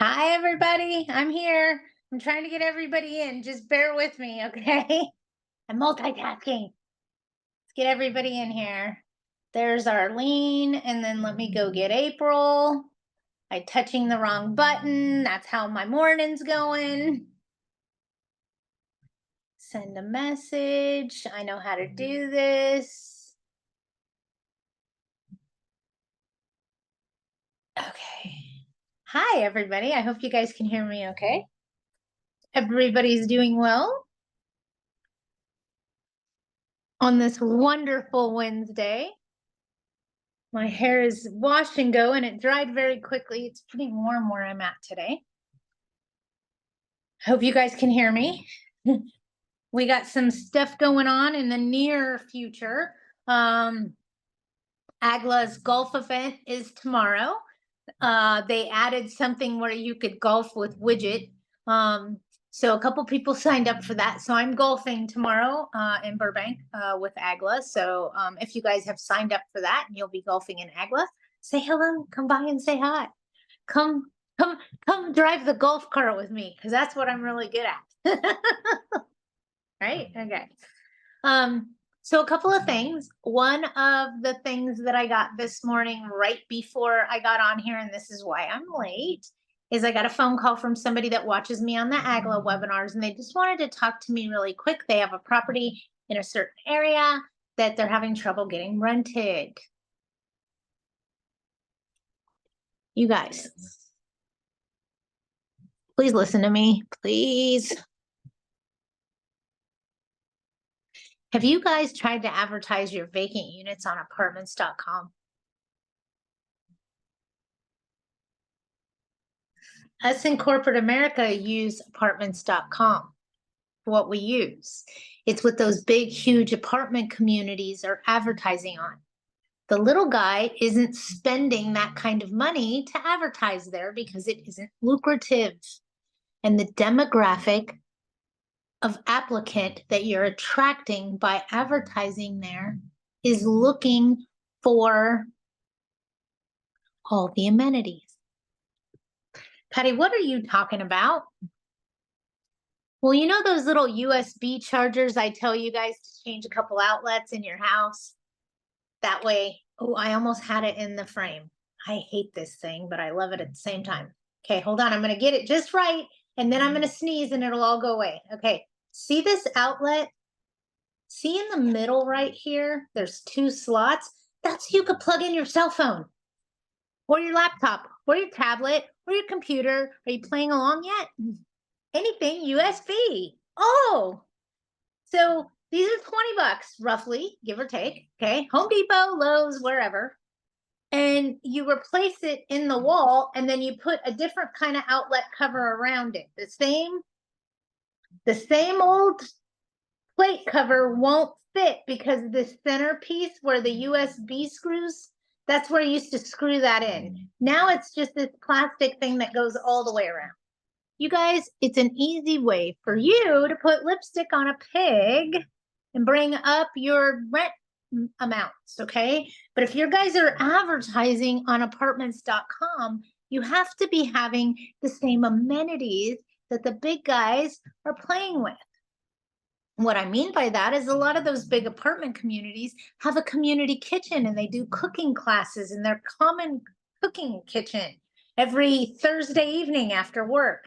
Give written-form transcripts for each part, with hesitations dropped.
Hi, everybody. I'm here. I'm trying to get everybody in. Just bear with me, okay? I'm multitasking. Let's get everybody in here. There's Arlene, and then let me go get April. I touching the wrong button. That's how my morning's going. Send a message. I know how to do this. Okay. Hi, everybody. I hope you guys can hear me okay. Everybody's doing well on this wonderful Wednesday. My hair is wash and go and it dried very quickly. It's pretty warm where I'm at today. Hope you guys can hear me. We got some stuff going on in the near future. Agla's golf event is tomorrow. They added something where you could golf with Widget. So a couple people signed up for that. So I'm golfing tomorrow in Burbank with Agla. So if you guys have signed up for that and you'll be golfing in Agla, say hello, come by and say hi. Come, come drive the golf cart with me because that's what I'm really good at. Right? Okay. So a couple of things. One of the things that I got this morning right before I got on here, and this is why I'm late, is I got a phone call from somebody that watches me on the Agla webinars, and they just wanted to talk to me really quick. They have a property in a certain area that they're having trouble getting rented. You guys, please listen to me, please. Have you guys tried to advertise your vacant units on apartments.com? Us in corporate America use apartments.com. What we use. It's what those big, huge apartment communities are advertising on. The little guy isn't spending that kind of money to advertise there because it isn't lucrative. And the demographic of applicant that you're attracting by advertising there is looking for all the amenities. Patty, what are you talking about? Well, you know those little USB chargers I tell you guys to change a couple outlets in your house? That way, oh, I almost had it in the frame. I hate this thing, but I love it at the same time. Okay, hold on. I'm going to get it just right, and then I'm going to sneeze and it'll all go away. Okay, see this outlet? See in the middle right here? There's two slots. That's you could plug in your cell phone or your laptop or your tablet or your computer. Are you playing along yet? Anything USB. Oh, so these are 20 bucks roughly, give or take. Okay. Home Depot, Lowe's, wherever. And you replace it in the wall and then you put a different kind of outlet cover around it. The same old plate cover won't fit because the center piece where the USB screws, that's where you used to screw that in. Now it's just this plastic thing that goes all the way around. You guys, it's an easy way for you to put lipstick on a pig and bring up your rent amounts, okay? But if your guys are advertising on apartments.com, you have to be having the same amenities that the big guys are playing with. What I mean by that is a lot of those big apartment communities have a community kitchen and they do cooking classes in their common cooking kitchen every Thursday evening after work.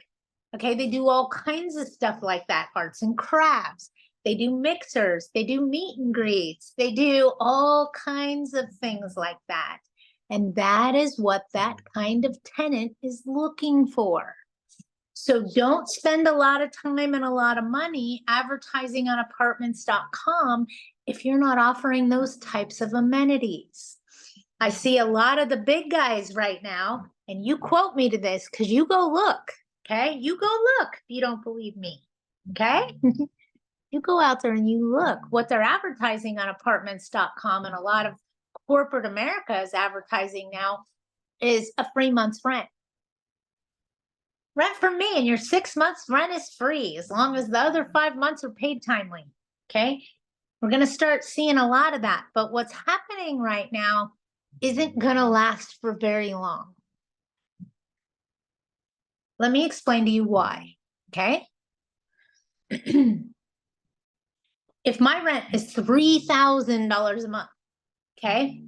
Okay, they do all kinds of stuff like that, arts and crafts. They do mixers, they do meet and greets, they do all kinds of things like that. And that is what that kind of tenant is looking for. So don't spend a lot of time and a lot of money advertising on apartments.com if you're not offering those types of amenities. I see a lot of the big guys right now, and you quote me to this because you go look, okay? You go look if you don't believe me, okay? You go out there and you look what they're advertising on apartments.com, and a lot of corporate America is advertising now is a free month's rent. Rent from me, and your 6 months rent is free as long as the other 5 months are paid timely. Okay. We're going to start seeing a lot of that. But what's happening right now isn't going to last for very long. Let me explain to you why, okay? If my rent is $3,000 a month, okay?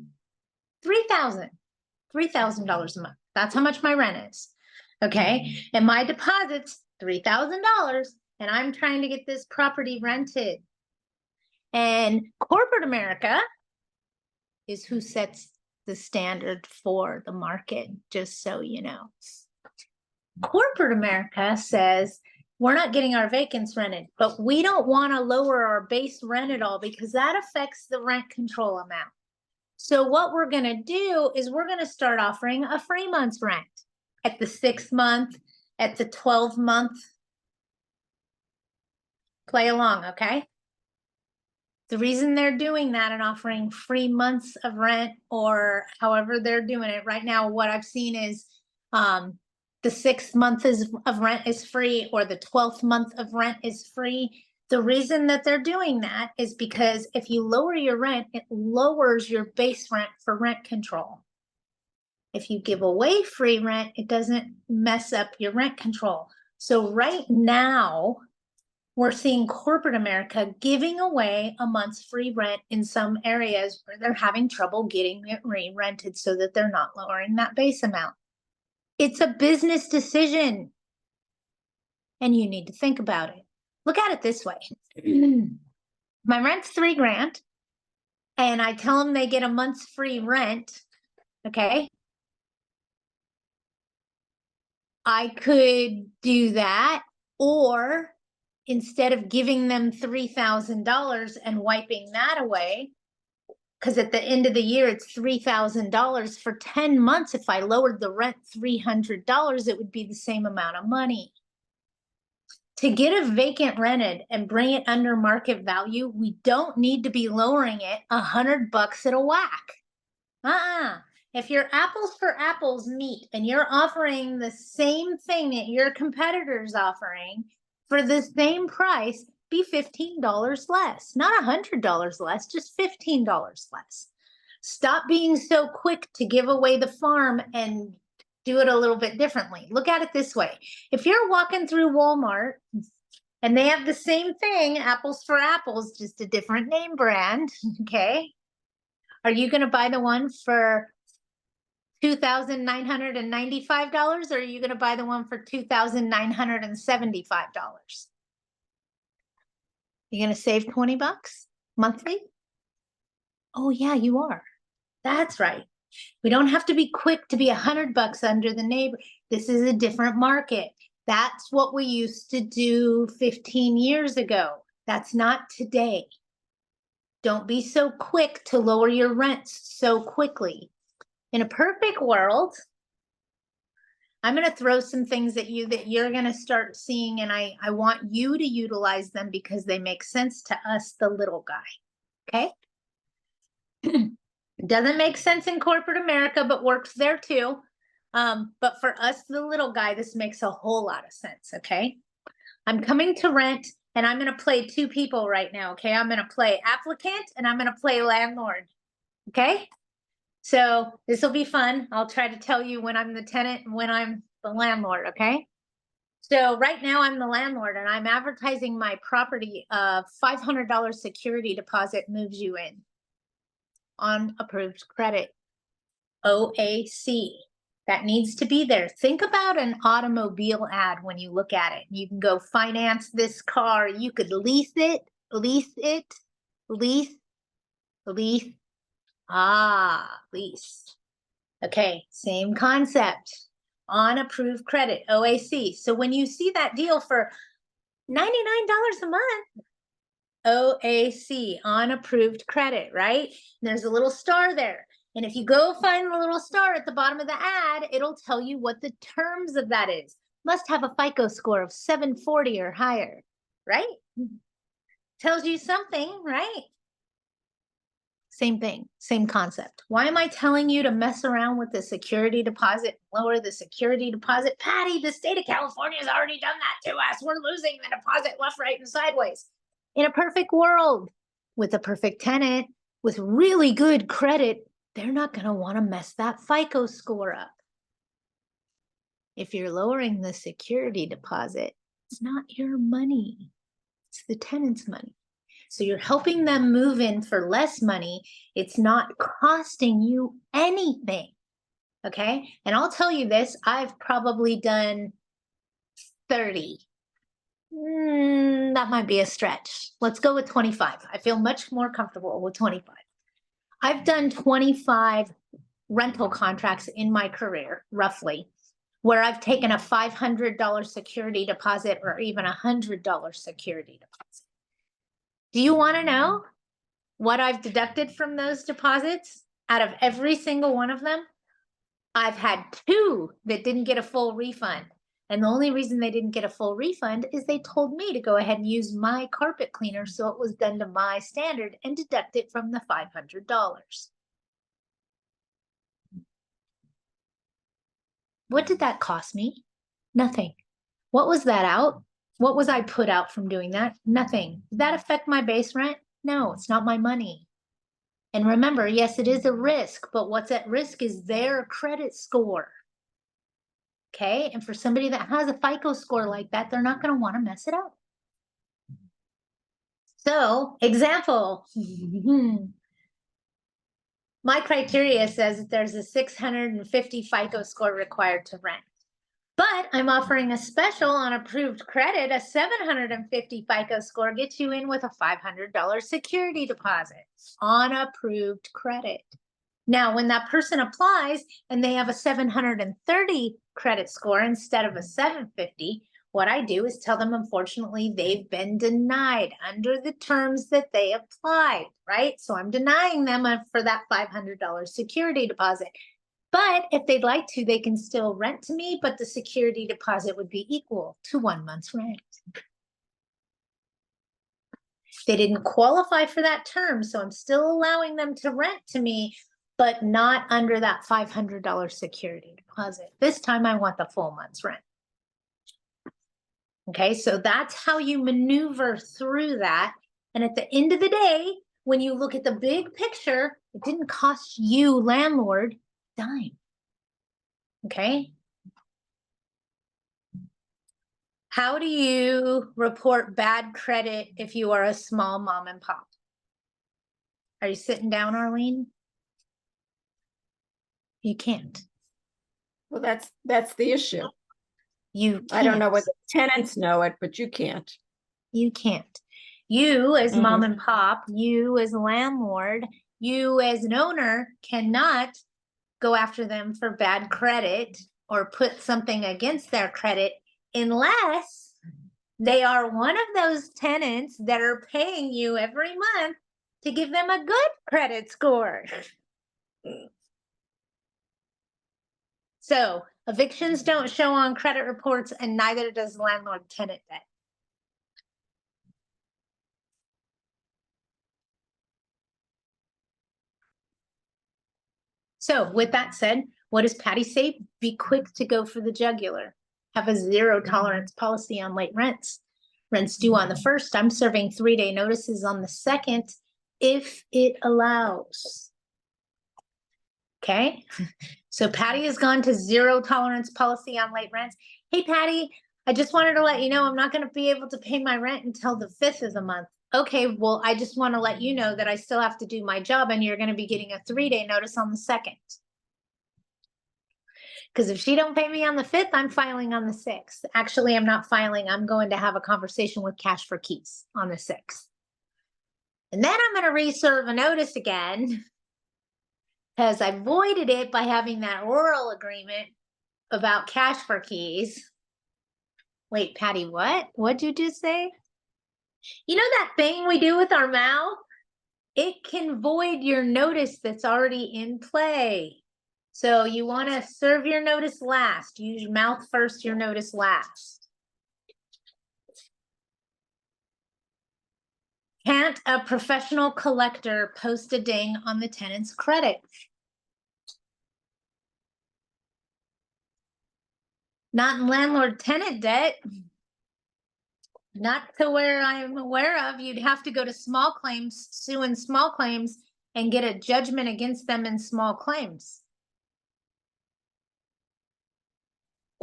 $3,000 a month. That's how much my rent is, okay? And my deposit's $3,000, and I'm trying to get this property rented. And corporate America is who sets the standard for the market, just so you know. Corporate America says we're not getting our vacants rented, but we don't want to lower our base rent at all because that affects the rent control amount. So what we're going to do is we're going to start offering a free month's rent at the 6 month, at the 12-month. Play along, okay? The reason they're doing that and offering free months of rent, or however they're doing it right now, what I've seen is the 6th month of rent is free, or the 12th month of rent is free. The reason that they're doing that is because if you lower your rent, it lowers your base rent for rent control. If you give away free rent, it doesn't mess up your rent control. So right now, we're seeing corporate America giving away a month's free rent in some areas where they're having trouble getting it re-rented so that they're not lowering that base amount. It's a business decision, and you need to think about it. Look at it this way. My rent's $3,000, and I tell them they get a month's free rent, okay? I could do that, or instead of giving them $3,000 and wiping that away, because at the end of the year, it's $3,000 for 10 months. If I lowered the rent $300, it would be the same amount of money. To get a vacant rented and bring it under market value, we don't need to be lowering it $100 at a whack. If your apples for apples meet and you're offering the same thing that your competitor's offering for the same price, be $15 less, not $100 less, just $15 less. Stop being so quick to give away the farm and do it a little bit differently. Look at it this way. If you're walking through Walmart and they have the same thing, apples for apples, just a different name brand, okay? Are you going to buy the one for $2,995, or are you going to buy the one for $2,975? You're going to save $20 monthly? Oh yeah, you are. That's right. We don't have to be quick to be $100 under the neighbor. This is a different market. That's what we used to do 15 years ago. That's not today. Don't be so quick to lower your rents so quickly. In a perfect world, I'm going to throw some things at you that you're going to start seeing, and I want you to utilize them because they make sense to us, the little guy. Okay? Doesn't make sense in corporate America, but works there too. But for us, the little guy, this makes a whole lot of sense. Okay? I'm coming to rent, and I'm going to play two people right now. Okay? I'm going to play applicant, and I'm going to play landlord. Okay? So this will be fun. I'll try to tell you when I'm the tenant and when I'm the landlord, okay? So right now I'm the landlord, and I'm advertising my property. $500 security deposit moves you in on approved credit, OAC. That needs to be there. Think about an automobile ad when you look at it. You can go finance this car. You could lease it. Lease. Lease. Okay, same concept. On approved credit, OAC. So when you see that deal for $99 a month, OAC, on approved credit, right? And there's a little star there. And if you go find the little star at the bottom of the ad, it'll tell you what the terms of that is. Must have a FICO score of 740 or higher, right? Tells you something, right? Same thing, same concept. Why am I telling you to mess around with the security deposit, lower the security deposit? Patty, the state of California has already done that to us. We're losing the deposit left, right, and sideways. In a perfect world, with a perfect tenant, with really good credit, they're not going to want to mess that FICO score up. If you're lowering the security deposit, it's not your money, it's the tenant's money. So you're helping them move in for less money. It's not costing you anything. Okay. And I'll tell you this, I've probably done 30. That might be a stretch. Let's go with 25. I feel much more comfortable with 25. I've done 25 rental contracts in my career, roughly, where I've taken a $500 security deposit or even $100 security deposit. Do you want to know what I've deducted from those deposits? Out of every single one of them, I've had 2 that didn't get a full refund. And the only reason they didn't get a full refund is they told me to go ahead and use my carpet cleaner so it was done to my standard and deduct it from the $500. What did that cost me? Nothing. What was that out? What was I put out from doing that? Nothing. Did that affect my base rent? No, it's not my money. And remember, yes, it is a risk, but what's at risk is their credit score. Okay. And for somebody that has a FICO score like that, they're not going to want to mess it up. So, example. My criteria says that there's a 650 FICO score required to rent. But I'm offering a special on approved credit. A 750 FICO score gets you in with a $500 security deposit on approved credit. Now, when that person applies and they have a 730 credit score instead of a 750, what I do is tell them, unfortunately, they've been denied under the terms that they applied, right? So I'm denying them for that $500 security deposit. But if they'd like to, they can still rent to me, but the security deposit would be equal to 1 month's rent. They didn't qualify for that term, so I'm still allowing them to rent to me, but not under that $500 security deposit. This time I want the full month's rent. Okay, so that's how you maneuver through that. And at the end of the day, when you look at the big picture, it didn't cost you, landlord, a dime. Okay. How do you report bad credit if you are a small mom and pop? Are you sitting down, Arlene? You can't. Well, that's the issue. You can't. I don't know whether tenants know it, but you can't. You can't. You as mom and pop, you as landlord, you as an owner cannot go after them for bad credit or put something against their credit unless they are one of those tenants that are paying you every month to give them a good credit score. So evictions don't show on credit reports, and neither does landlord-tenant debt. So with that said, what does Patty say? Be quick to go for the jugular. Have a 0 tolerance policy on late rents. Rents due on the 1st. I'm serving 3-day notices on the 2nd if it allows. Okay. So Patty has gone to 0 tolerance policy on late rents. Hey, Patty, I just wanted to let you know I'm not going to be able to pay my rent until the 5th of the month. Okay, well, I just want to let you know that I still have to do my job and you're going to be getting a 3-day notice on the 2nd. Because if she don't pay me on the 5th, I'm filing on the 6th. Actually, I'm not filing. I'm going to have a conversation with Cash for Keys on the 6th. And then I'm going to reserve a notice again because I voided it by having that oral agreement about Cash for Keys. Wait, Patty, what? What'd you just say? You know that thing we do with our mouth? It can void your notice that's already in play. So you want to serve your notice last. Use your mouth first, your notice last. Can't a professional collector post a ding on the tenant's credit? Not in landlord-tenant debt. Not to where I'm aware of. You'd have to go to small claims, sue in small claims, and get a judgment against them in small claims.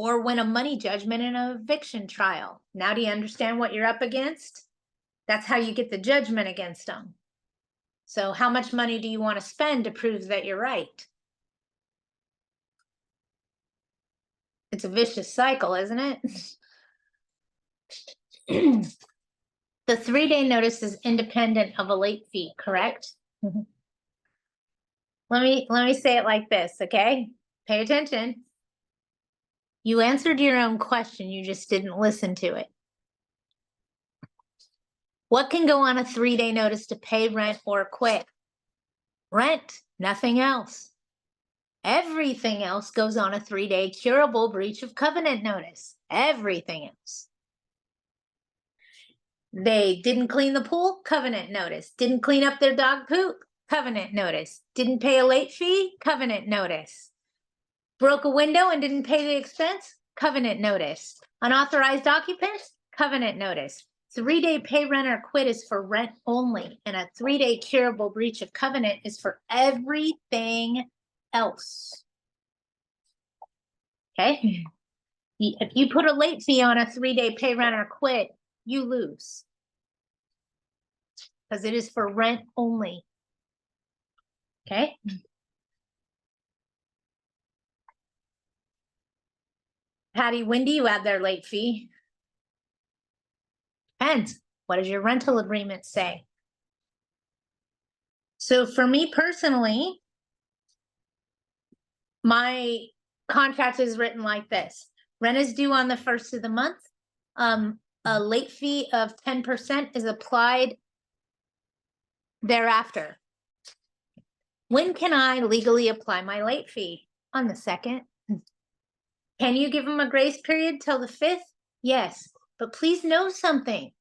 or win a money judgment in an eviction trial. Now, do you understand what you're up against? That's how you get the judgment against them. So how much money do you want to spend to prove that you're right? It's a vicious cycle, isn't it? The 3-day notice is independent of a late fee, correct? Let me say it like this, okay? Pay attention. You answered your own question, you just didn't listen to it. What can go on a 3-day notice to pay rent or quit? Rent, nothing else. Everything else goes on a 3-day curable breach of covenant notice. Everything else. They didn't clean the pool, covenant notice. Didn't clean up their dog poop, covenant notice. Didn't pay a late fee, covenant notice. Broke a window and didn't pay the expense, covenant notice. Unauthorized occupants, covenant notice. 3-day pay rent or quit is for rent only, and a 3-day curable breach of covenant is for everything else. Okay? If you put a late fee on a 3-day pay rent or quit, you lose. Because it is for rent only. Okay? Patty, when do you add their late fee? Depends. What does your rental agreement say? So for me personally, my contract is written like this. Rent is due on the 1st of the month. A late fee of 10% is applied thereafter. When can I legally apply my late fee? On the 2nd. Can you give them a grace period till the 5th? Yes, but please know something.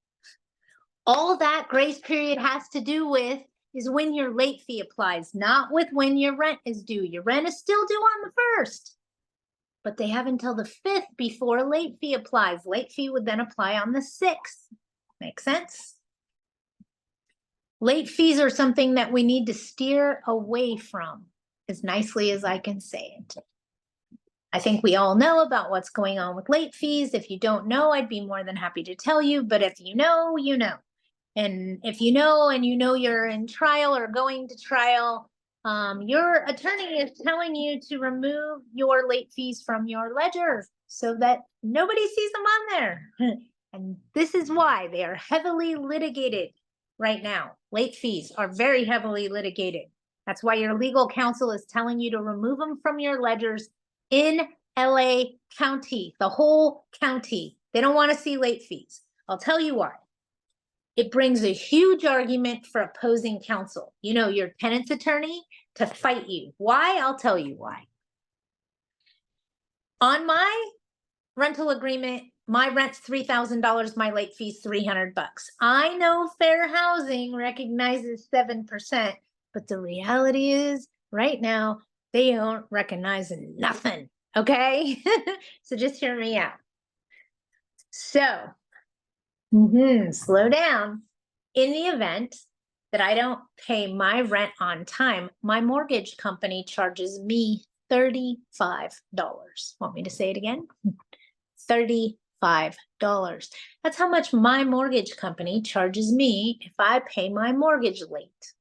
All that grace period has to do with is when your late fee applies, not with when your rent is due. Your rent is still due on the 1st, but they have until the 5th before a late fee applies. Late fee would then apply on the 6th. Make sense? Late fees are something that we need to steer away from, as nicely as I can say it. I think we all know about what's going on with late fees. If you don't know, I'd be more than happy to tell you, but if you know, you know. And if you know and you know you're in trial or going to trial, your attorney is telling you to remove your late fees from your ledger so that nobody sees them on there. And this is why they are heavily litigated right now. Late fees are very heavily litigated. That's why your legal counsel is telling you to remove them from your ledgers in LA County, the whole county. They don't want to see late fees. I'll tell you why. It brings a huge argument for opposing counsel, you know, your tenant's attorney, to fight you. Why? I'll tell you why. On my rental agreement, my rent's $3,000, my late fee's $300. I know fair housing recognizes 7%, but the reality is right now they don't recognize nothing. Okay. So just hear me out. So slow down. In the event that I don't pay my rent on time, my mortgage company charges me $35. Want me to say it again? $35. That's how much my mortgage company charges me if I pay my mortgage late.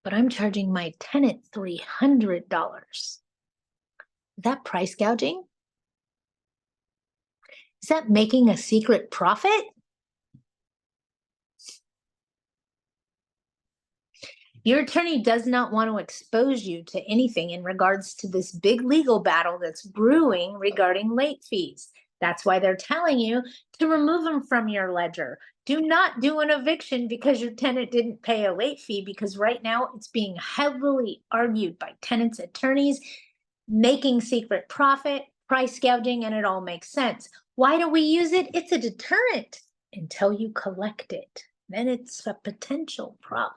But I'm charging my tenant $300. Is that price gouging? Is that making a secret profit? Your attorney does not want to expose you to anything in regards to this big legal battle that's brewing regarding late fees. That's why they're telling you to remove them from your ledger. Do not do an eviction because your tenant didn't pay a late fee, because right now it's being heavily argued by tenants' attorneys, making secret profit, price gouging, and it all makes sense. Why do we use it? It's a deterrent until you collect it. Then it's a potential problem.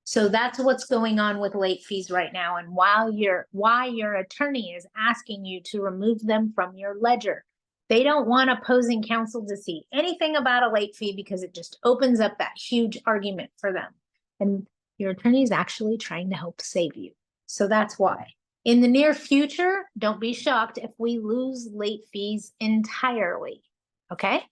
So that's what's going on with late fees right now, and why your attorney is asking you to remove them from your ledger. They don't want opposing counsel to see anything about a late fee because it just opens up that huge argument for them. And your attorney is actually trying to help save you. So that's why. In the near future, don't be shocked if we lose late fees entirely. Okay?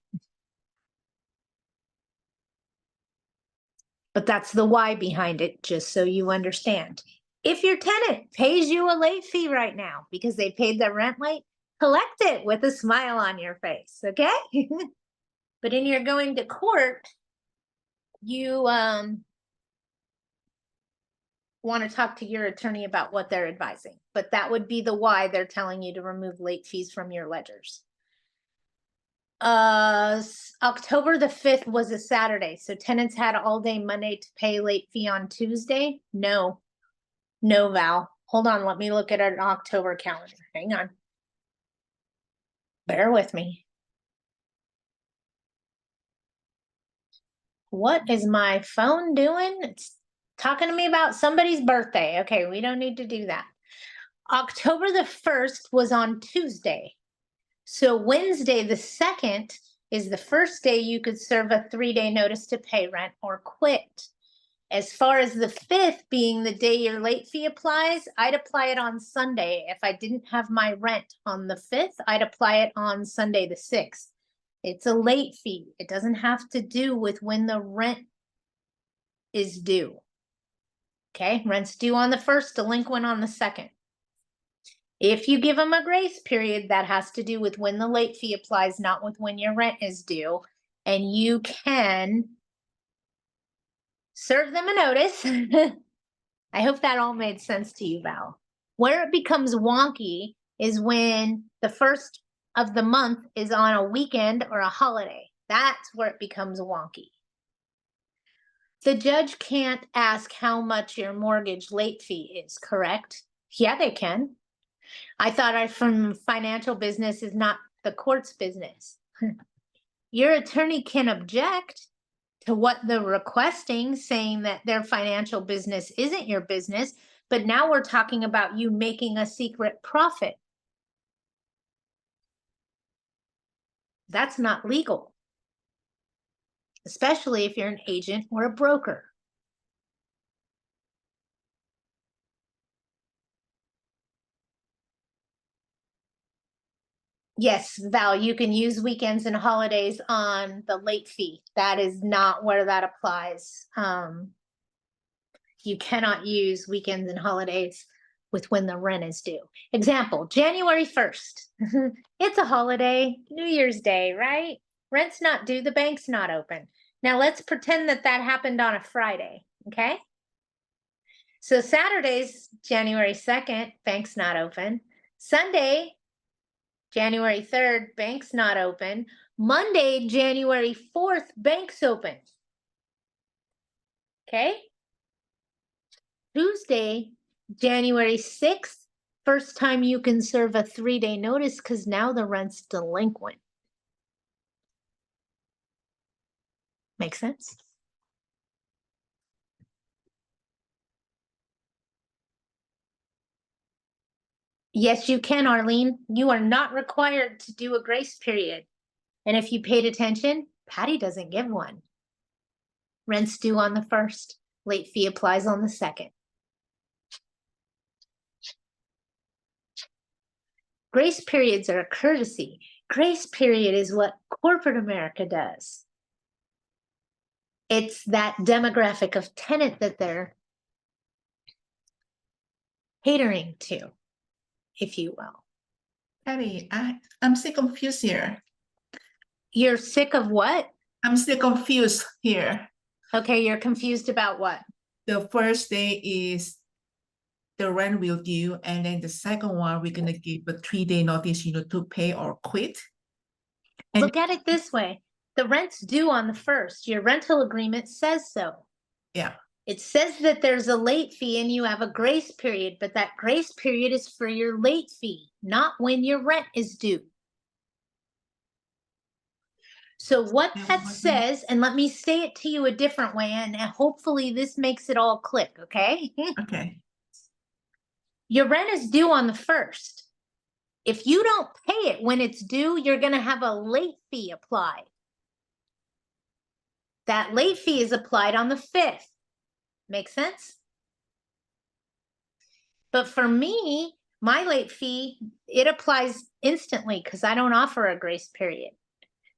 But that's the why behind it, just so you understand. If your tenant pays you a late fee right now because they paid their rent late, collect it with a smile on your face, okay? But in your going to court, you want to talk to your attorney about what they're advising. But that would be the why they're telling you to remove late fees from your ledgers. October the 5th was a Saturday, so tenants had all day Monday to pay late fee on Tuesday. No, Val. Hold on, let me look at an October calendar. Hang on. Bear with me. What is my phone doing? It's talking to me about somebody's birthday. Okay, we don't need to do that. October the 1st was on Tuesday. So Wednesday the 2nd is the first day you could serve a 3-day notice to pay rent or quit. As far as the 5th being the day your late fee applies, I'd apply it on Sunday. If I didn't have my rent on the 5th, I'd apply it on Sunday the 6th. It's a late fee. It doesn't have to do with when the rent is due. Okay, rent's due on the 1st, delinquent on the 2nd. If you give them a grace period, that has to do with when the late fee applies, not with when your rent is due. And you can serve them a notice. I hope that all made sense to you, Val. Where it becomes wonky is when the first of the month is on a weekend or a holiday. That's where it becomes wonky. The judge can't ask how much your mortgage late fee is, correct? Yeah, they can. I thought from financial business is not the court's business. Your attorney can object to what they're requesting, saying that their financial business isn't your business, but now we're talking about you making a secret profit. That's not legal, especially if you're an agent or a broker. Yes, Val, you can use weekends and holidays on the late fee. That is not where that applies. You cannot use weekends and holidays with when the rent is due. Example, January 1st. It's a holiday, New Year's Day, right? Rent's not due, the bank's not open. Now let's pretend that happened on a Friday, okay? So Saturday's January 2nd, bank's not open. Sunday, January 3rd, bank's not open. Monday, January 4th, bank's open. Okay? Tuesday, January 6th, first time you can serve a 3-day notice because now the rent's delinquent. Make sense? Yes, you can, Arlene. You are not required to do a grace period. And if you paid attention, Patty doesn't give one. Rent's due on the 1st. Late fee applies on the 2nd. Grace periods are a courtesy. Grace period is what corporate America does. It's that demographic of tenant that they're catering to, if you will. Patty, I'm still confused here. You're sick of what? I'm still confused here. Okay, you're confused about what? The first day is the rent will due, and then the second one, we're gonna give a 3-day notice, to pay or quit. And Look at it this way. The rent's due on the 1st. Your rental agreement says so. yeah, It says that there's a late fee and you have a grace period, but that grace period is for your late fee, not when your rent is due. So what that says, and let me say it to you a different way, and hopefully this makes it all click, okay? okay, Your rent is due on the 1st. If you don't pay it when it's due, you're going to have a late fee applied. That late fee is applied on the 5th. Make sense? But for me, My late fee, it applies instantly because I don't offer a grace period.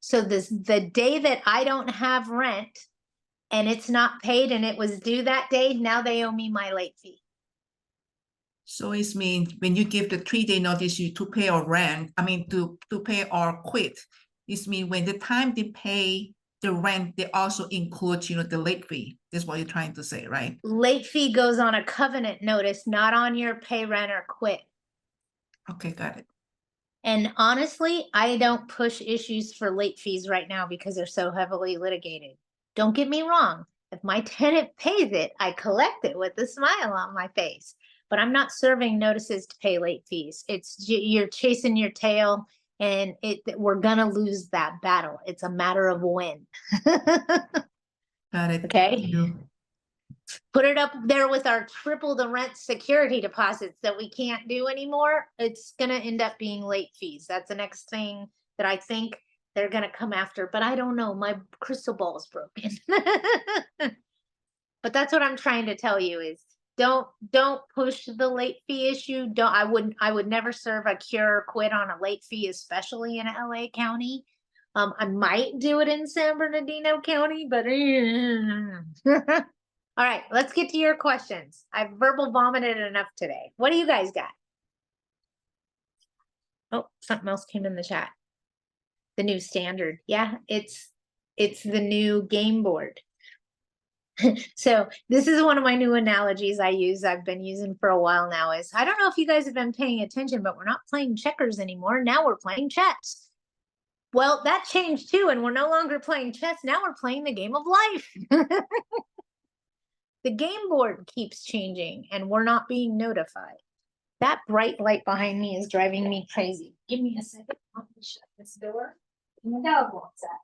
So the day that I don't have rent and it's not paid and it was due that day, now they owe me my late fee. So it means when you give the 3-day notice you to pay or rent, I mean to pay or quit, it means when the time they pay the rent, they also include, the late fee. That's what you're trying to say, right? Late fee goes on a covenant notice, not on your pay rent or quit. Okay, got it. And honestly, I don't push issues for late fees right now because they're so heavily litigated. Don't get me wrong. If my tenant pays it, I collect it with a smile on my face. But I'm not serving notices to pay late fees. You're chasing your tail, and we're gonna lose that battle. It's a matter of when. Got it. Okay. Thank you. Put it up there with our triple the rent security deposits that we can't do anymore. It's gonna end up being late fees. That's the next thing that I think they're gonna come after, but I don't know. My crystal ball is broken. But that's what I'm trying to tell you is don't push the late fee issue. I would never serve a cure or quit on a late fee, especially in LA County. I might do it in San Bernardino County, but all right, let's get to your questions. I've verbal vomited enough today. What do you guys got? Oh, something else came in the chat. The new standard. Yeah, it's the new game board. So this is one of my new analogies I've been using for a while now is, I don't know if you guys have been paying attention, but we're not playing checkers anymore. Now we're playing chess. Well, that changed too, and we're no longer playing chess. Now we're playing the game of life. The game board keeps changing and we're not being notified. That bright light behind me is driving me crazy. Give me a second. Let me shut this door. My dog wants that.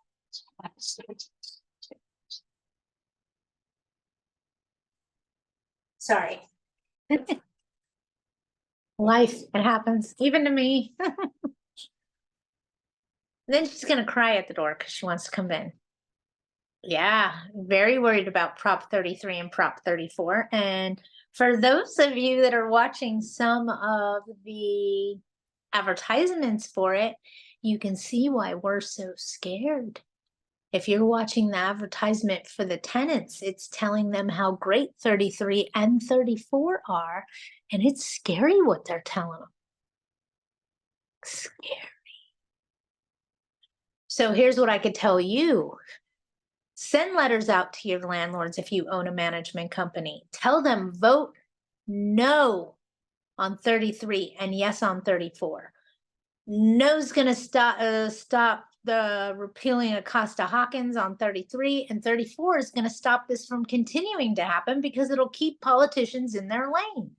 Sorry. Life, it happens, even to me. Then she's gonna cry at the door because she wants to come in. Yeah, very worried about Prop 33 and Prop 34. And for those of you that are watching some of the advertisements for it, you can see why we're so scared. If you're watching the advertisement for the tenants, it's telling them how great 33 and 34 are, and it's scary what they're telling them. Scary. So here's what I could tell you. Send letters out to your landlords if you own a management company. Tell them vote no on 33 and yes on 34. No's going to stop the repealing of Costa-Hawkins on 33, and 34 is going to stop this from continuing to happen because it'll keep politicians in their lane.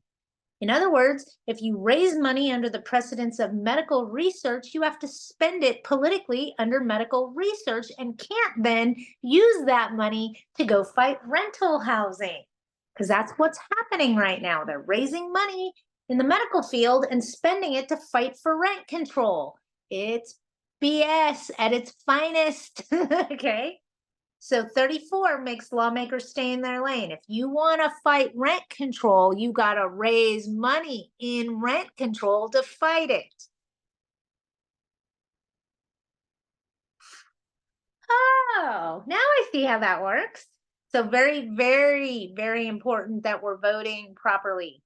In other words, if you raise money under the precedence of medical research, you have to spend it politically under medical research and can't then use that money to go fight rental housing, because that's what's happening right now. They're raising money in the medical field and spending it to fight for rent control. It's BS at its finest. Okay. So 34 makes lawmakers stay in their lane. If you want to fight rent control, you got to raise money in rent control to fight it. Oh, now I see how that works. So very, very, very important that we're voting properly.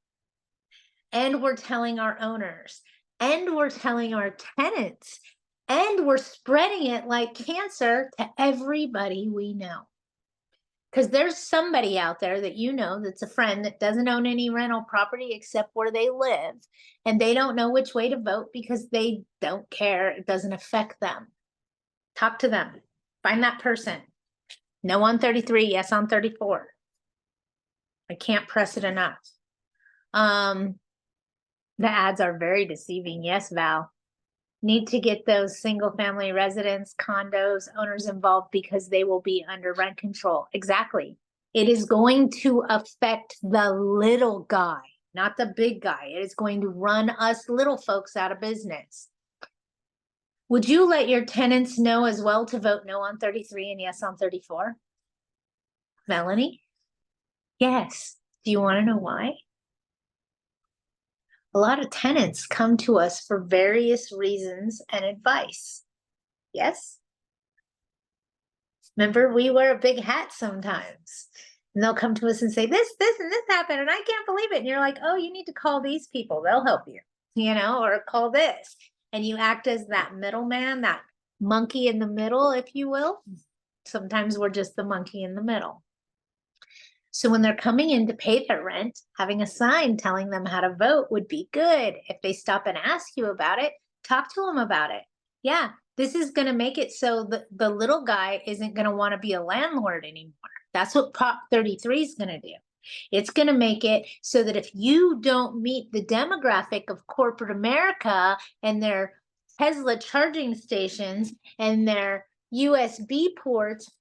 And we're telling our owners, and we're telling our tenants, and we're spreading it like cancer to everybody we know. Because there's somebody out there that you know that's a friend that doesn't own any rental property except where they live, and they don't know which way to vote because they don't care. It doesn't affect them. Talk to them. Find that person. No on 33, yes on 34. I can't press it enough. The ads are very deceiving. Yes, Val. Need to get those single family residents, condos, owners involved because they will be under rent control. Exactly. It is going to affect the little guy, not the big guy. It is going to run us little folks out of business. Would you let your tenants know as well to vote no on 33 and yes on 34? Melanie? Yes. Do you want to know why? A lot of tenants come to us for various reasons and advice. Yes? Remember, we wear a big hat sometimes. And they'll come to us and say, this, and this happened, and I can't believe it. And you're like, oh, you need to call these people. They'll help you, or call this. And you act as that middleman, that monkey in the middle, if you will. Sometimes we're just the monkey in the middle. So when they're coming in to pay their rent, having a sign telling them how to vote would be good. If they stop and ask you about it, talk to them about it. Yeah, this is going to make it so that the little guy isn't going to want to be a landlord anymore. That's what Prop 33 is going to do. It's going to make it so that if you don't meet the demographic of corporate America and their Tesla charging stations and their USB ports,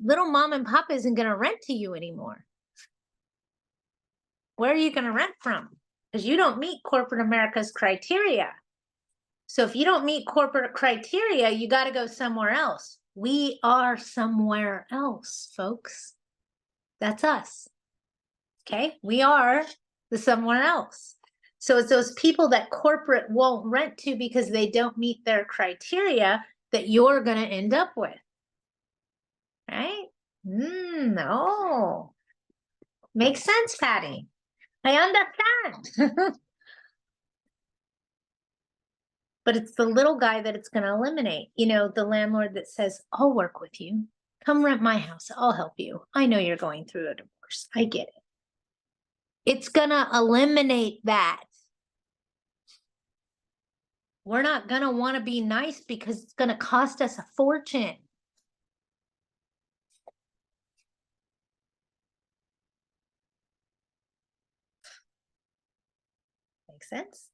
little mom and pop isn't going to rent to you anymore. Where are you going to rent from? Because you don't meet corporate America's criteria. So if you don't meet corporate criteria, you got to go somewhere else. We are somewhere else, folks. That's us. Okay? We are the somewhere else. So it's those people that corporate won't rent to because they don't meet their criteria that you're going to end up with. Right? No. Makes sense, Patty. I understand. But it's the little guy that it's going to eliminate. The landlord that says, I'll work with you. Come rent my house. I'll help you. I know you're going through a divorce. I get it. It's going to eliminate that. We're not going to want to be nice because it's going to cost us a fortune. Make sense?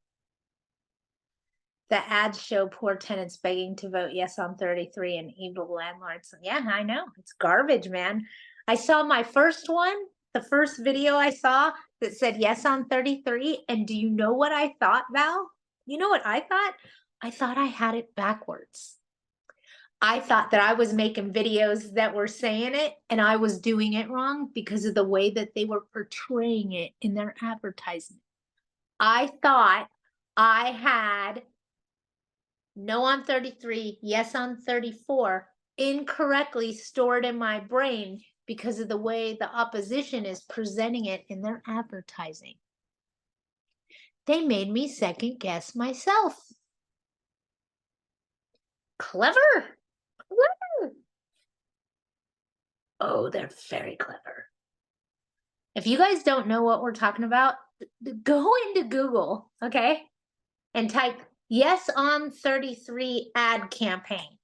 The ads show poor tenants begging to vote yes on 33 and evil landlords. Yeah, I know. It's garbage, man. I saw my first one, the first video I saw that said yes on 33. And do you know what I thought, Val? You know what I thought? I thought I had it backwards. I thought that I was making videos that were saying it and I was doing it wrong because of the way that they were portraying it in their advertisement. I thought I had no on 33, yes on 34, incorrectly stored in my brain because of the way the opposition is presenting it in their advertising. They made me second guess myself. Clever. Clever. Oh, they're very clever. If you guys don't know what we're talking about, go into Google, okay? And type yes on 33 ad campaign.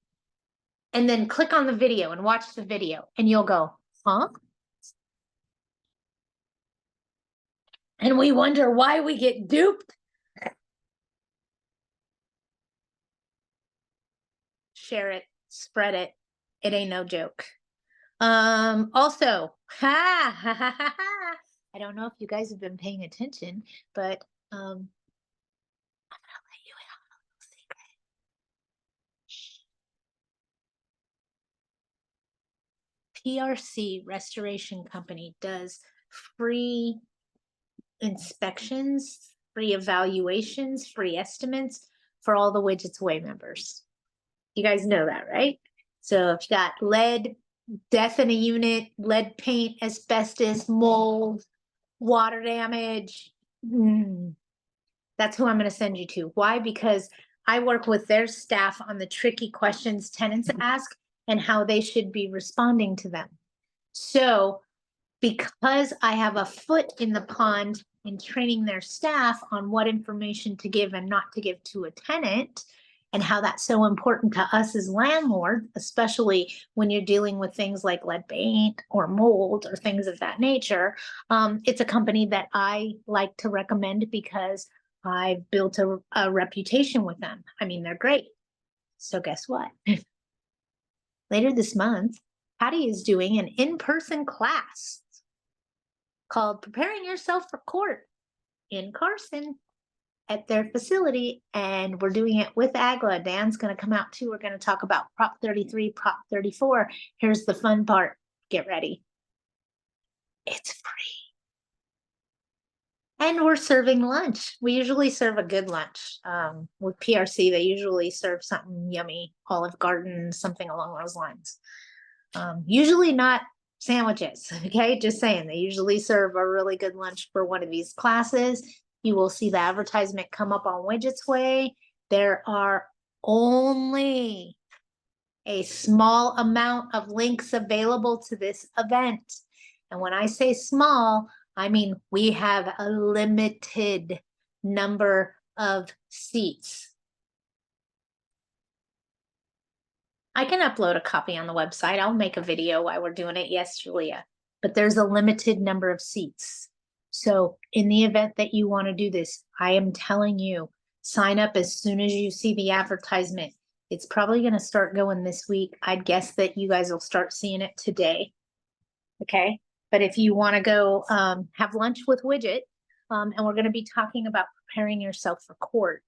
And then click on the video and watch the video. And you'll go, huh? And we wonder why we get duped. Share it, spread it. It ain't no joke. Also, I don't know if you guys have been paying attention, but I'm gonna let you in on a little secret. PRC Restoration Company does free inspections, free evaluations, free estimates for all the Widgets Way members. You guys know that, right? So if you got lead, death in a unit, lead paint, asbestos, mold, water damage, that's who I'm going to send you to. Why? Because I work with their staff on the tricky questions tenants ask and how they should be responding to them. So because I have a foot in the pond in training their staff on what information to give and not to give to a tenant, and how that's so important to us as landlords, especially when you're dealing with things like lead paint or mold or things of that nature. It's a company that I like to recommend because I've built a reputation with them. I mean, they're great. So guess what? Later this month, Patty is doing an in-person class called Preparing Yourself for Court in Carson at their facility, and we're doing it with AGLA. Dan's going to come out too. We're going to talk about Prop 33, Prop 34. Here's the fun part. Get ready. It's free. And we're serving lunch. We usually serve a good lunch. With PRC, they usually serve something yummy, Olive Garden, something along those lines. Usually not sandwiches, okay? Just saying, they usually serve a really good lunch for one of these classes. You will see the advertisement come up on Widget's Way. There are only a small amount of links available to this event. And when I say small, I mean we have a limited number of seats. I can upload a copy on the website. I'll make a video while we're doing it. Yes, Julia. But there's a limited number of seats. So in the event that you want to do this, I am telling you, sign up as soon as you see the advertisement. It's probably going to start going this week. I'd guess that you guys will start seeing it today. Okay. But if you want to go have lunch with Widget, and we're going to be talking about preparing yourself for court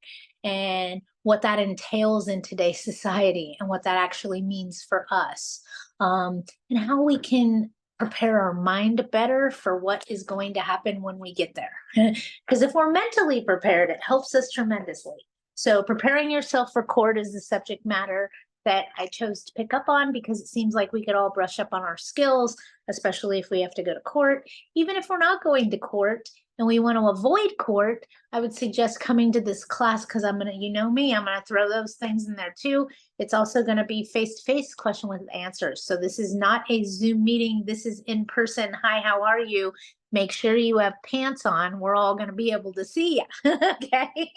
and what that entails in today's society and what that actually means for us, and how we can prepare our mind better for what is going to happen when we get there. Because if we're mentally prepared, it helps us tremendously. So preparing yourself for court is the subject matter that I chose to pick up on because it seems like we could all brush up on our skills, especially if we have to go to court. Even if we're not going to court and we want to avoid court, I would suggest coming to this class because I'm going to, you know me, I'm going to throw those things in there too. It's also going to be face-to-face question with answers. So this is not a Zoom meeting. This is in person. Hi, how are you? Make sure you have pants on. We're all going to be able to see you. Okay.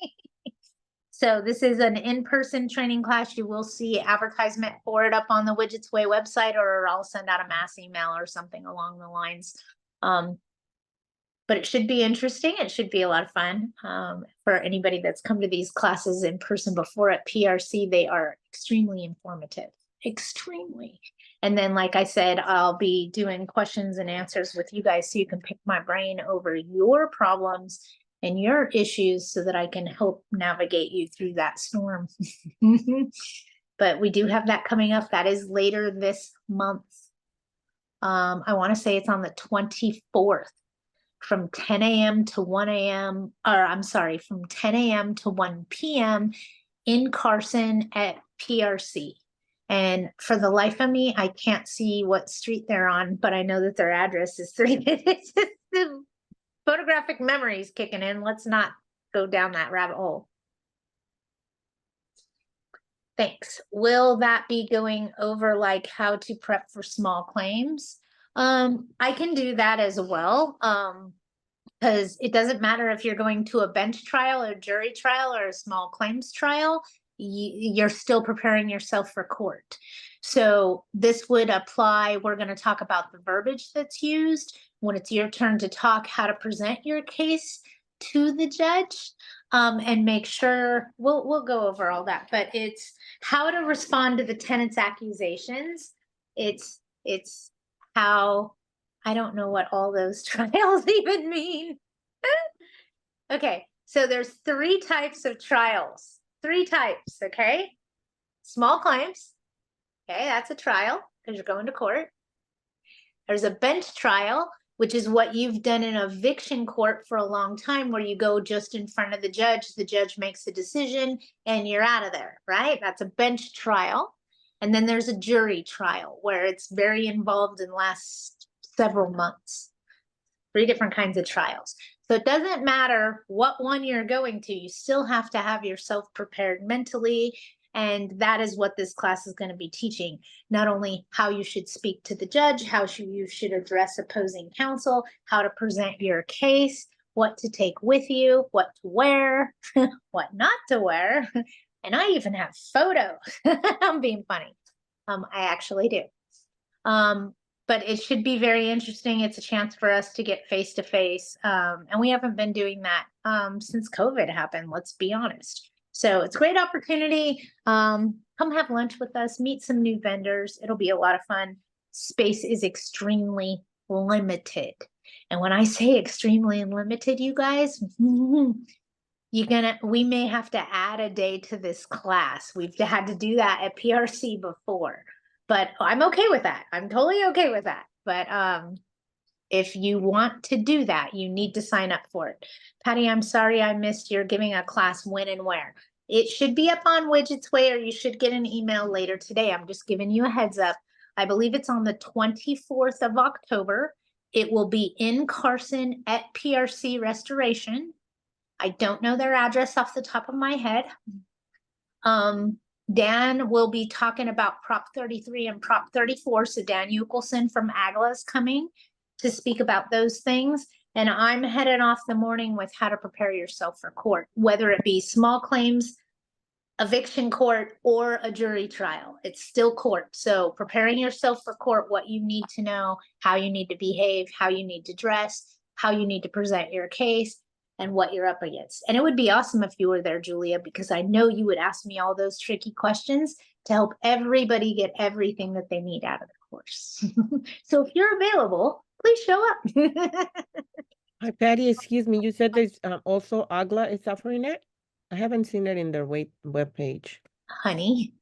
So this is an in-person training class. You will see advertisement for it up on the Widget's Way website, or I'll send out a mass email or something along the lines. But it should be interesting. It should be a lot of fun. For anybody that's come to these classes in person before at PRC, they are extremely informative, extremely. And then, like I said, I'll be doing questions and answers with you guys so you can pick my brain over your problems and your issues so that I can help navigate you through that storm. But we do have that coming up. That is later this month. I want to say it's on the 24th from 10 a.m. to 1 a.m. or I'm sorry, from 10 a.m. to 1 p.m. in Carson at PRC. And for the life of me, I can't see what street they're on, but I know that their address is 3 minutes. Photographic memories kicking in. Let's not go down that rabbit hole. Thanks. Will that be going over like how to prep for small claims? I can do that as well. Because it doesn't matter if you're going to a bench trial or jury trial or a small claims trial, you're still preparing yourself for court. So this would apply. We're going to talk about the verbiage that's used when it's your turn to talk, how to present your case to the judge, and make sure we'll go over all that, but it's how to respond to the tenant's accusations. It's how, I don't know what all those trials even mean. Okay, so there's 3 types of trials. 3 types, okay? Small claims. Okay, that's a trial because you're going to court. There's a bench trial, which is what you've done in eviction court for a long time, where you go just in front of the judge makes a decision, and you're out of there, right? That's a bench trial. And then there's a jury trial where it's very involved and lasts several months. 3 different kinds of trials. So it doesn't matter what one you're going to, you still have to have yourself prepared mentally. And that is what this class is going to be teaching. Not only how you should speak to the judge, how you should address opposing counsel, how to present your case, what to take with you, what to wear, what not to wear. And I even have photos. I'm being funny. I actually do. But it should be very interesting. It's a chance for us to get face to face. And we haven't been doing that since COVID happened, let's be honest. So it's a great opportunity. Come have lunch with us, meet some new vendors. It'll be a lot of fun. Space is extremely limited. And when I say extremely limited, you guys, we may have to add a day to this class. We've had to do that at PRC before, but I'm okay with that. I'm totally okay with that. But If you want to do that, you need to sign up for it. Patty, I'm sorry I missed your giving a class when and where. It should be up on Widget's Way, or you should get an email later today. I'm just giving you a heads up. I believe it's on the 24th of October. It will be in Carson at PRC Restoration. I don't know their address off the top of my head. Dan will be talking about Prop 33 and Prop 34. So Dan Ukelson from AGLA is coming to speak about those things. And I'm headed off the morning with how to prepare yourself for court, whether it be small claims, eviction court, or a jury trial. It's still court. So preparing yourself for court, what you need to know, how you need to behave, how you need to dress, how you need to present your case, and what you're up against. And it would be awesome if you were there, Julia, because I know you would ask me all those tricky questions to help everybody get everything that they need out of the course. So if you're available, please show up. Hi, Patty, excuse me, you said there's also AGLA is offering it? I haven't seen it in their webpage. Honey,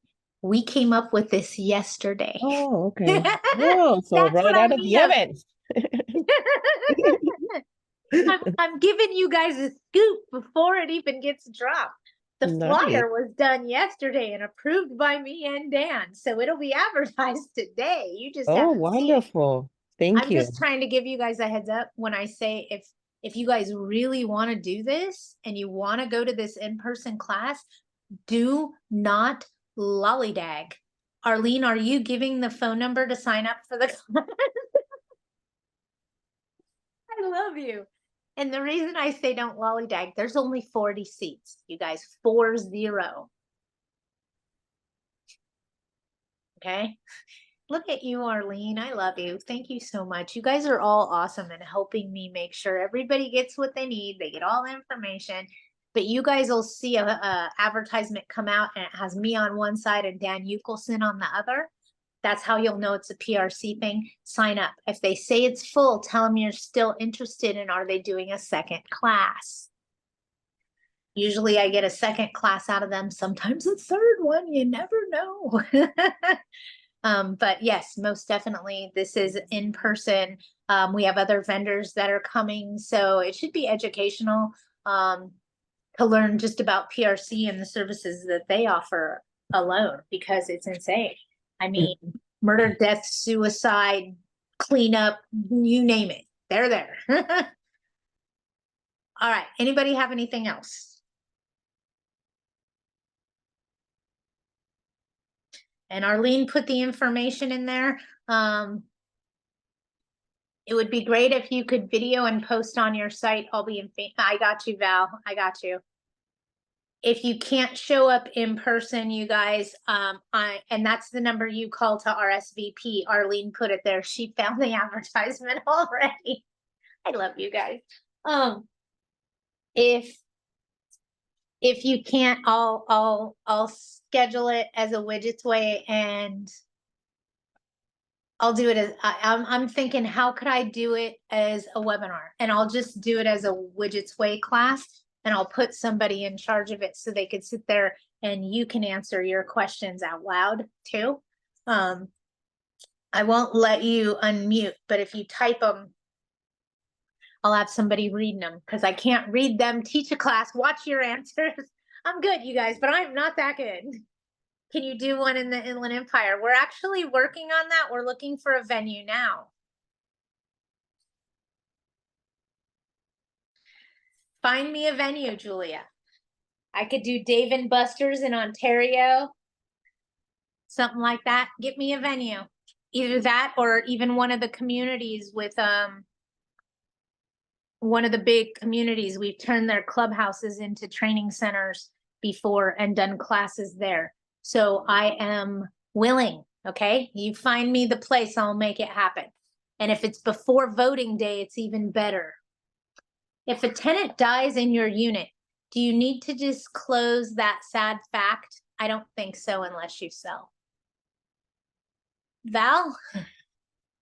we came up with this yesterday. Oh, okay. Oh, so That's right what I out of the mean of- ovens. I'm giving you guys a scoop before it even gets dropped. The Love it. flyer was done yesterday and approved by me and Dan, so it'll be advertised today. You just have Oh, to see it. wonderful. Thank I'm you. just trying to give you guys a heads up when I say if you guys really want to do this and you want to go to this in-person class, do not lollygag. Arlene, are you giving the phone number to sign up for the class? I love you. And the reason I say don't lollygag, there's only 40 seats, you guys, 40. Okay. Look at you, Arlene. I love you. Thank you so much. You guys are all awesome and helping me make sure everybody gets what they need. They get all the information. But you guys will see a advertisement come out and it has me on one side and Dan Ukelson on the other. That's how you'll know it's a PRC thing. Sign up. If they say it's full, tell them you're still interested and are they doing a second class? Usually I get a second class out of them, sometimes a third one, you never know. But yes, most definitely, this is in person. We have other vendors that are coming, so it should be educational to learn just about PRC and the services that they offer alone, because it's insane. I mean, murder, death, suicide, cleanup, you name it, they're there. All right, anybody have anything else? And Arlene put the information in there. It would be great if you could video and post on your site. I'll be in, I got you, Val, I got you. If you can't show up in person, you guys, and that's the number you call to RSVP. Arlene put it there. She found the advertisement already. I love you guys. If you can't, I'll schedule it as a Widget's Way, and I'll do it as I'm thinking, how could I do it as a webinar? And I'll just do it as a Widget's Way class, and I'll put somebody in charge of it so they could sit there and you can answer your questions out loud too. I won't let you unmute, but if you type them, I'll have somebody reading them because I can't read them, teach a class, watch your answers. I'm good, you guys, but I'm not that good. Can you do one in the Inland Empire? We're actually working on that. We're looking for a venue now. Find me a venue, Julia. I could do Dave and Buster's in Ontario. Something like that. Get me a venue. Either that or even one of the communities with one of the big communities. We've turned their clubhouses into training centers before and done classes there. So I am willing, okay? You find me the place, I'll make it happen. And if it's before voting day, it's even better. If a tenant dies in your unit, do you need to disclose that sad fact? I don't think so unless you sell. Val,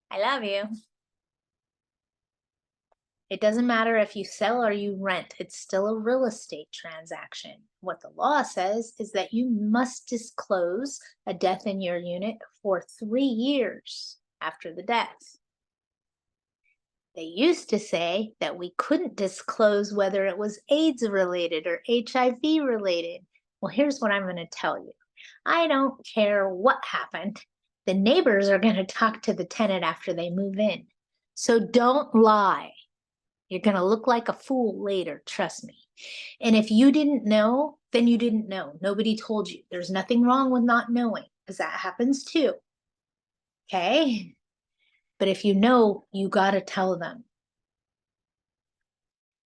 I love you. It doesn't matter if you sell or you rent, it's still a real estate transaction. What the law says is that you must disclose a death in your unit for 3 years after the death. They used to say that we couldn't disclose whether it was AIDS related or HIV related. Well, here's what I'm going to tell you. I don't care what happened. The neighbors are going to talk to the tenant after they move in. So don't lie. You're going to look like a fool later, trust me. And if you didn't know, then you didn't know. Nobody told you. There's nothing wrong with not knowing, because that happens too. Okay? But if you know, you got to tell them.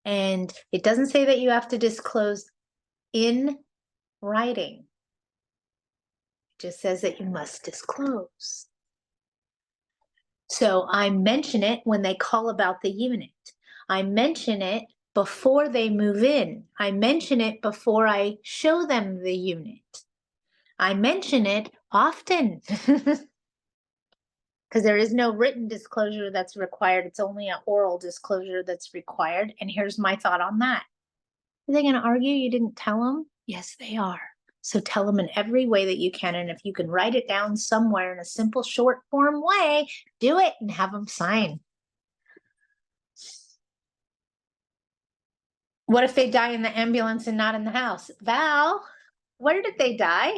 And it doesn't say that you have to disclose in writing. It just says that you must disclose. So I mention it when they call about the unit. I mention it before they move in. I mention it before I show them the unit. I mention it often because there is no written disclosure that's required. It's only an oral disclosure that's required. And here's my thought on that. Are they going to argue you didn't tell them? Yes, they are. So tell them in every way that you can. And if you can write it down somewhere in a simple short form way, do it and have them sign. What if they die in the ambulance and not in the house? Val, where did they die?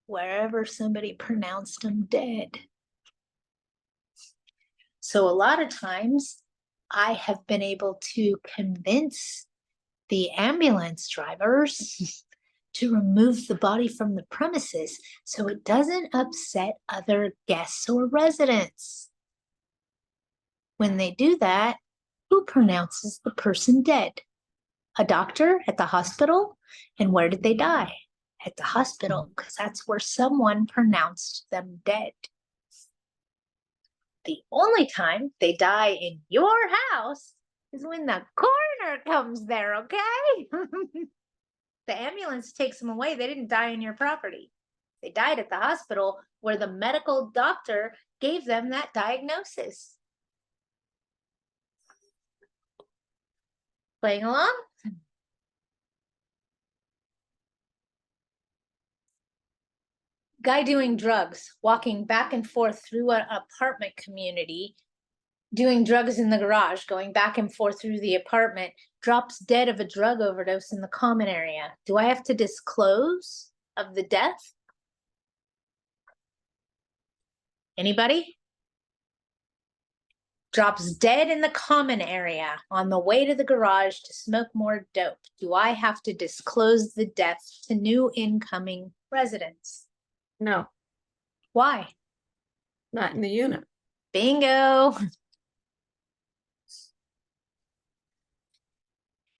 Wherever somebody pronounced them dead. So a lot of times I have been able to convince the ambulance drivers to remove the body from the premises so it doesn't upset other guests or residents. When they do that, who pronounces the person dead? A doctor at the hospital? And where did they die? At the hospital, because that's where someone pronounced them dead. The only time they die in your house is when the coroner comes there, okay? The ambulance takes them away. They didn't die in your property. They died at the hospital where the medical doctor gave them that diagnosis. Playing along? Guy doing drugs, walking back and forth through an apartment community, doing drugs in the garage, going back and forth through the apartment, drops dead of a drug overdose in the common area. Do I have to disclose of the death? Anybody? Drops dead in the common area on the way to the garage to smoke more dope. Do I have to disclose the death to new incoming residents? No, Why? not in the unit. Bingo.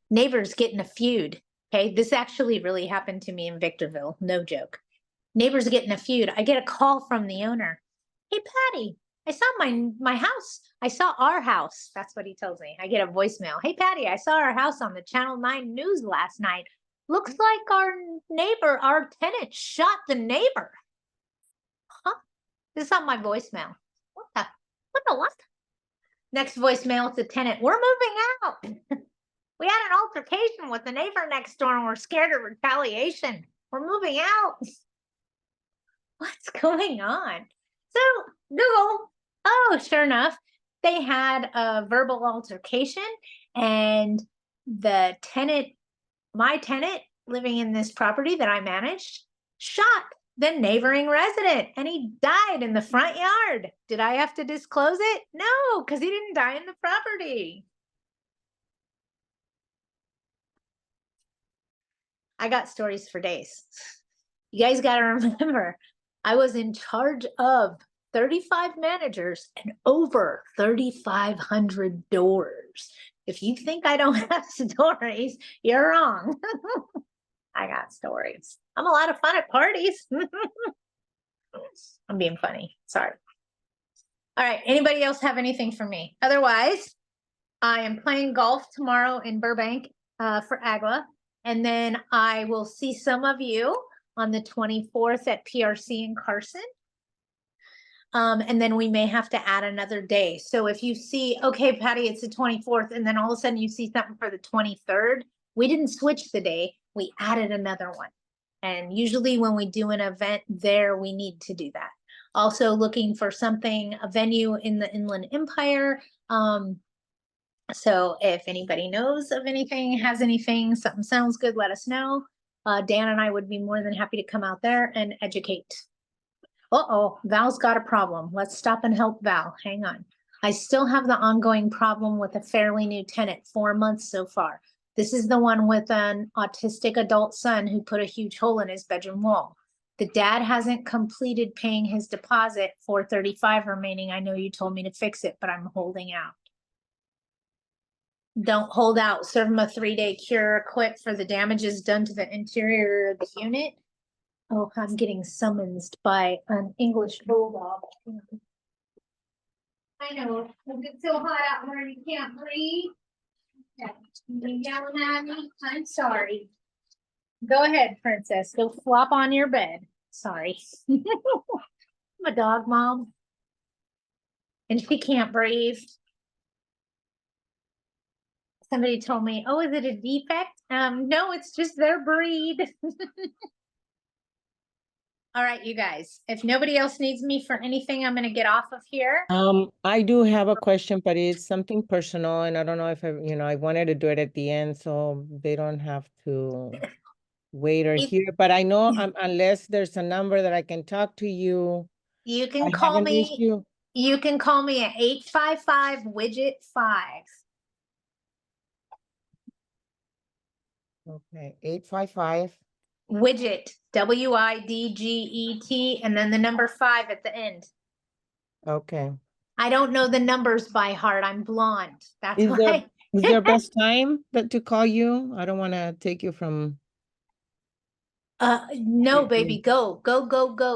Neighbors get in a feud. Okay, this actually really happened to me in Victorville. No joke. Neighbors get in a feud. I get a call from the owner. Hey, Patty, I saw my house. I saw our house. That's what he tells me. I get a voicemail. Hey, Patty, I saw our house on the Channel 9 news last night. Looks like our neighbor, our tenant, shot the neighbor. Huh? This is on my voicemail. What the what? Next voicemail, it's a tenant. We're moving out. We had an altercation with the neighbor next door and we're scared of retaliation. We're moving out. What's going on? So Google, oh, sure enough, they had a verbal altercation and the tenant, my tenant living in this property that I managed, shot the neighboring resident and he died in the front yard. Did I have to disclose it? No, because he didn't die in the property. I got stories for days. You guys got to remember, I was in charge of 35 managers and over 3,500 doors. If you think I don't have stories, you're wrong. I got stories. I'm a lot of fun at parties. I'm being funny. Sorry. All right. Anybody else have anything for me? Otherwise, I am playing golf tomorrow in Burbank for Agua. And then I will see some of you on the 24th at PRC in Carson. And then we may have to add another day. So if you see, okay, Patty, it's the 24th, and then all of a sudden you see something for the 23rd, we didn't switch the day, we added another one. And usually when we do an event there, we need to do that. Also looking for something, a venue in the Inland Empire. So if anybody knows of anything, has anything, something sounds good, let us know. Dan and I would be more than happy to come out there and educate. Uh-oh, Val's got a problem. Let's stop and help Val. Hang on. I still have the ongoing problem with a fairly new tenant, 4 months so far. This is the one with an autistic adult son who put a huge hole in his bedroom wall. The dad hasn't completed paying his deposit, $435 remaining. I know you told me to fix it, but I'm holding out. Don't hold out. Serve him a 3-day cure quick for the damages done to the interior of the unit. Oh, I'm getting summoned by an English bulldog. I know. It's so hot out there you can't breathe. Yeah, you yelling at me? I'm sorry. Go ahead, princess. Go flop on your bed. Sorry. I'm a dog mom. And she can't breathe. Somebody told me, oh, is it a defect? No, it's just their breed. All right, you guys, if nobody else needs me for anything, I'm gonna get off of here. I do have a question, but it's something personal, and I don't know if I wanted to do it at the end, so they don't have to wait or If- hear. But I know unless there's a number that I can talk to you, You can I call haven't me, reached you. you can call me at 855 widget 5. Okay, 855. Widget, WIDGET, and then the number 5 at the end. Okay. I don't know the numbers by heart. I'm blonde. That's Is there why. is there best time to call you? I don't want to take you from. No, Yeah, baby, go.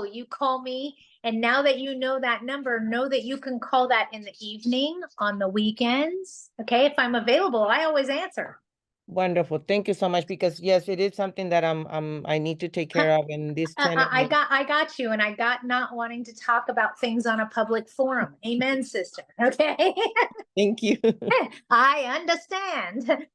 You call me. And now that you know that number, know that you can call that in the evening, on the weekends. Okay, if I'm available, I always answer. Wonderful. Thank you so much, because yes, it is something that I need to take care of in this tenant. I got you, and I got not wanting to talk about things on a public forum. Amen, sister. Okay. Thank you. I understand.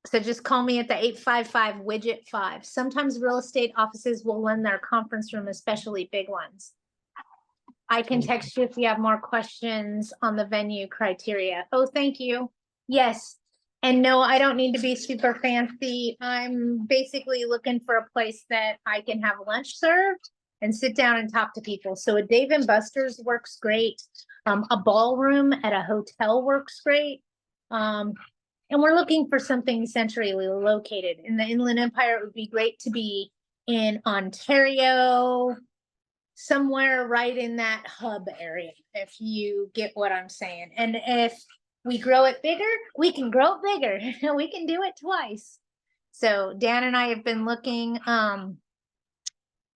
So just call me at the 855 widget 5. Sometimes real estate offices will lend their conference room, especially big ones. I can Thank text you if you have more questions on the venue criteria. Oh, thank you. Yes. And no, I don't need to be super fancy. I'm basically looking for a place that I can have lunch served and sit down and talk to people. So a Dave and Buster's works great. A ballroom at a hotel works great. And we're looking for something centrally located. In the Inland Empire, it would be great to be in Ontario, somewhere right in that hub area, if you get what I'm saying. And if we grow it bigger, we can grow it bigger. We can do it twice. So Dan and I have been looking, and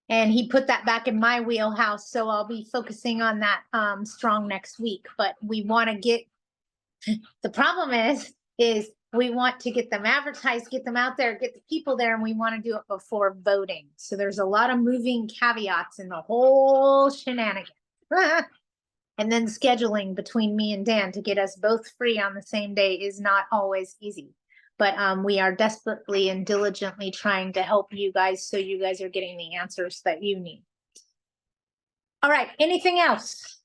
he put that back in my wheelhouse. So I'll be focusing on that strong next week. But we want to get, the problem is we want to get them advertised, get them out there, get the people there, and we want to do it before voting. So there's a lot of moving caveats in the whole shenanigans. And then scheduling between me and Dan to get us both free on the same day is not always easy. But we are desperately and diligently trying to help you guys, so you guys are getting the answers that you need. All right, anything else?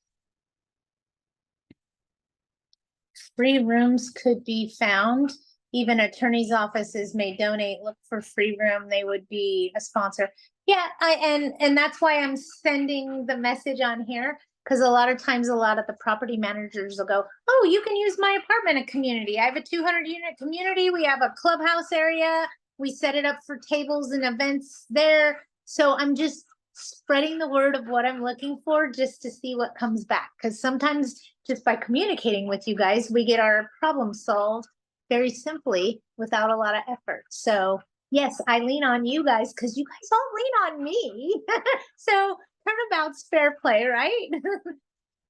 Free rooms could be found. Even attorney's offices may donate. Look for free room. They would be a sponsor. Yeah, and that's why I'm sending the message on here, because a lot of times, a lot of the property managers will go, oh, you can use my apartment at community. I have a 200 unit community. We have a clubhouse area. We set it up for tables and events there. So I'm just spreading the word of what I'm looking for, just to see what comes back. Because sometimes just by communicating with you guys, we get our problem solved very simply without a lot of effort. So yes, I lean on you guys because you guys all lean on me. So turnabout's fair play, right?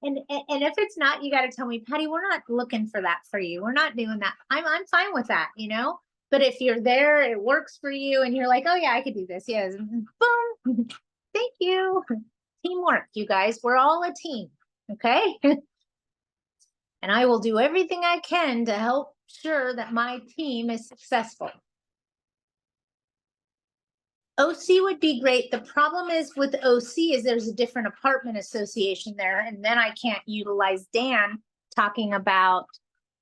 And if it's not, you got to tell me, Patty, we're not looking for that for you. We're not doing that. I'm fine with that, you know. But if you're there, it works for you, and you're like, oh yeah, I could do this. Yes, boom. Thank you. Teamwork, you guys. We're all a team. Okay. And I will do everything I can to help sure that my team is successful. OC would be great. The problem is with OC is there's a different apartment association there, and then I can't utilize Dan talking about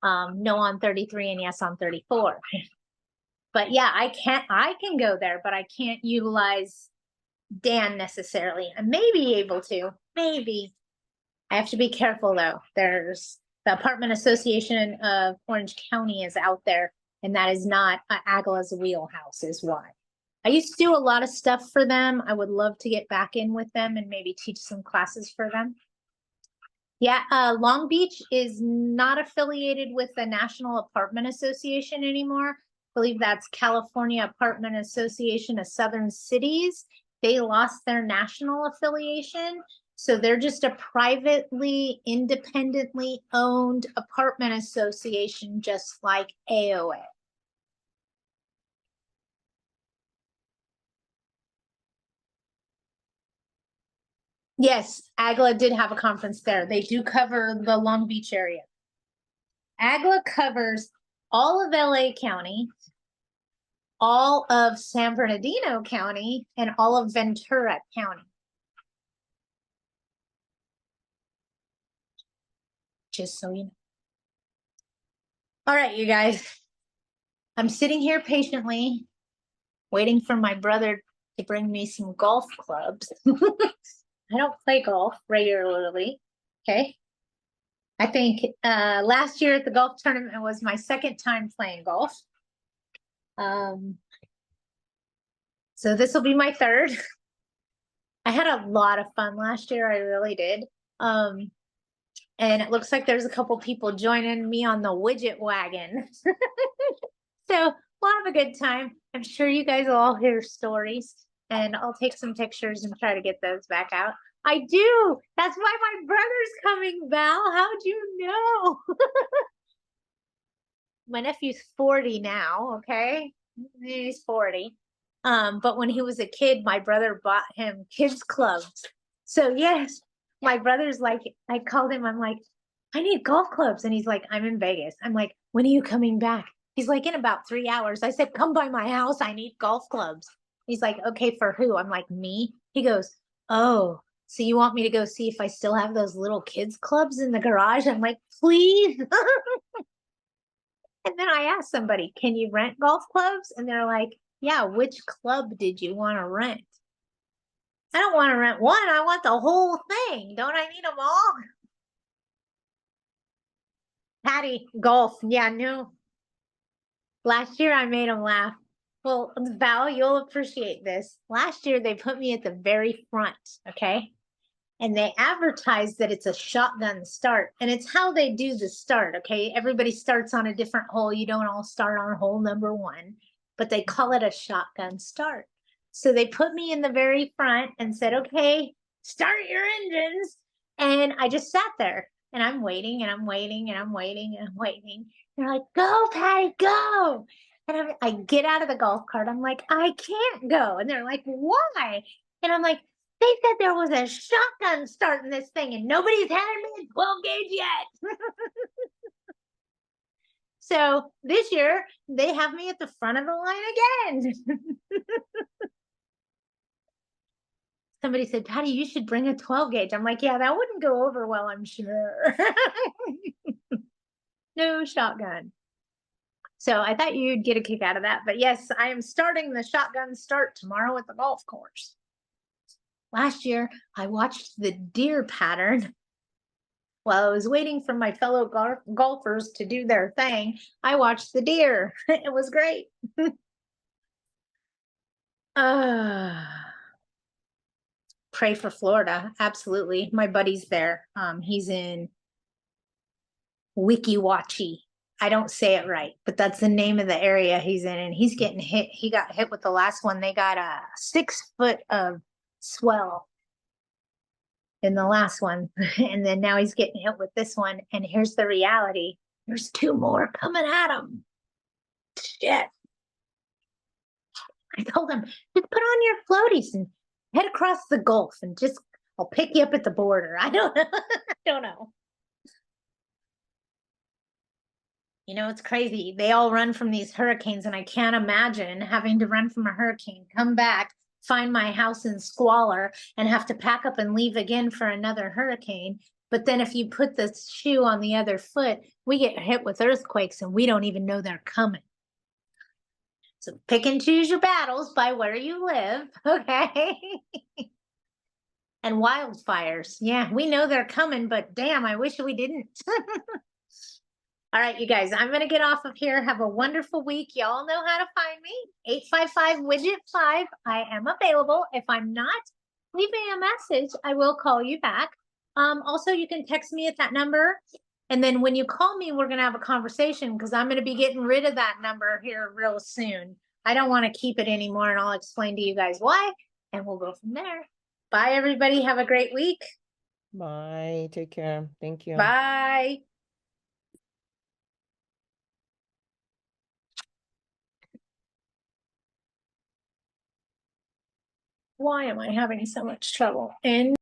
no on 33 and yes on 34. But yeah, I can go there, but I can't utilize Dan necessarily. I may be able to, maybe. I have to be careful though. There's the Apartment Association of Orange County is out there, and that is not Agla's wheelhouse is why. I used to do a lot of stuff for them. I would love to get back in with them and maybe teach some classes for them. Yeah, Long Beach is not affiliated with the National Apartment Association anymore. I believe that's California Apartment Association of Southern Cities. They lost their national affiliation. So they're just a privately, independently owned apartment association, just like AOA. Yes, AGLA did have a conference there. They do cover the Long Beach area. AGLA covers all of LA County, all of San Bernardino County, and all of Ventura County. Just so you know. All right, you guys. I'm sitting here patiently waiting for my brother to bring me some golf clubs. I don't play golf regularly. Okay. I think last year at the golf tournament was my second time playing golf. So this will be my third. I had a lot of fun last year. I really did. And it looks like there's a couple people joining me on the Widget wagon. So we'll have a good time. I'm sure you guys will all hear stories, and I'll take some pictures and try to get those back out. I do. That's why my brother's coming, Val. How'd you know? My nephew's 40 now, okay? He's 40. But when he was a kid, my brother bought him kids clubs. So yes, my brother's like, I called him, I'm like, I need golf clubs. And he's like, I'm in Vegas. I'm like, when are you coming back? He's like, in about 3 hours. I said, come by my house. I need golf clubs. He's like, okay, for who? I'm like, me? He goes, oh, so you want me to go see if I still have those little kids clubs in the garage? I'm like, please. And then I asked somebody, can you rent golf clubs? And they're like, yeah, which club did you want to rent? I don't want to rent one. I want the whole thing. Don't I need them all? Patty, golf. Yeah, no. Last year I made him laugh. Well, Val, you'll appreciate this. Last year they put me at the very front, okay? And they advertise that it's a shotgun start. And it's how they do the start, okay? Everybody starts on a different hole. You don't all start on hole number 1, but they call it a shotgun start. So they put me in the very front and said, okay, start your engines. And I just sat there and I'm waiting and I'm waiting and I'm waiting and I'm waiting. They're like, go, Patty, go. And I get out of the golf cart. I'm like, I can't go. And they're like, why? And I'm like, they said there was a shotgun starting this thing and nobody's handed me a 12 gauge yet. So this year they have me at the front of the line again. Somebody said, Patty, you should bring a 12 gauge. I'm like, yeah, that wouldn't go over well, I'm sure. No shotgun. So I thought you'd get a kick out of that. But yes, I am starting the shotgun start tomorrow at the golf course. Last year, I watched the deer pattern while I was waiting for my fellow golfers to do their thing. I watched the deer. It was great. Pray for Florida. Absolutely. My buddy's there. He's in Wikiwachi. I don't say it right, but that's the name of the area he's in. And he's getting hit. He got hit with the last one. They got a 6 foot of swell in the last one. And then now he's getting hit with this one. And here's the reality. There's 2 more coming at him. Shit. I told him, just put on your floaties and head across the Gulf and just, I'll pick you up at the border. I don't know. I don't know. You know, it's crazy. They all run from these hurricanes, and I can't imagine having to run from a hurricane, come back, find my house in squalor and have to pack up and leave again for another hurricane. But then if you put the shoe on the other foot, we get hit with earthquakes and we don't even know they're coming. So pick and choose your battles by where you live, okay? And wildfires. Yeah, we know they're coming, but damn, I wish we didn't. All right, you guys, I'm going to get off of here. Have a wonderful week. Y'all know how to find me. 855-WIDGET-5. I am available. If I'm not, leave me a message. I will call you back. Also, you can text me at that number. And then when you call me, we're going to have a conversation because I'm going to be getting rid of that number here real soon. I don't want to keep it anymore, and I'll explain to you guys why, and we'll go from there. Bye, everybody. Have a great week. Bye. Take care. Thank you. Bye. Why am I having so much trouble? And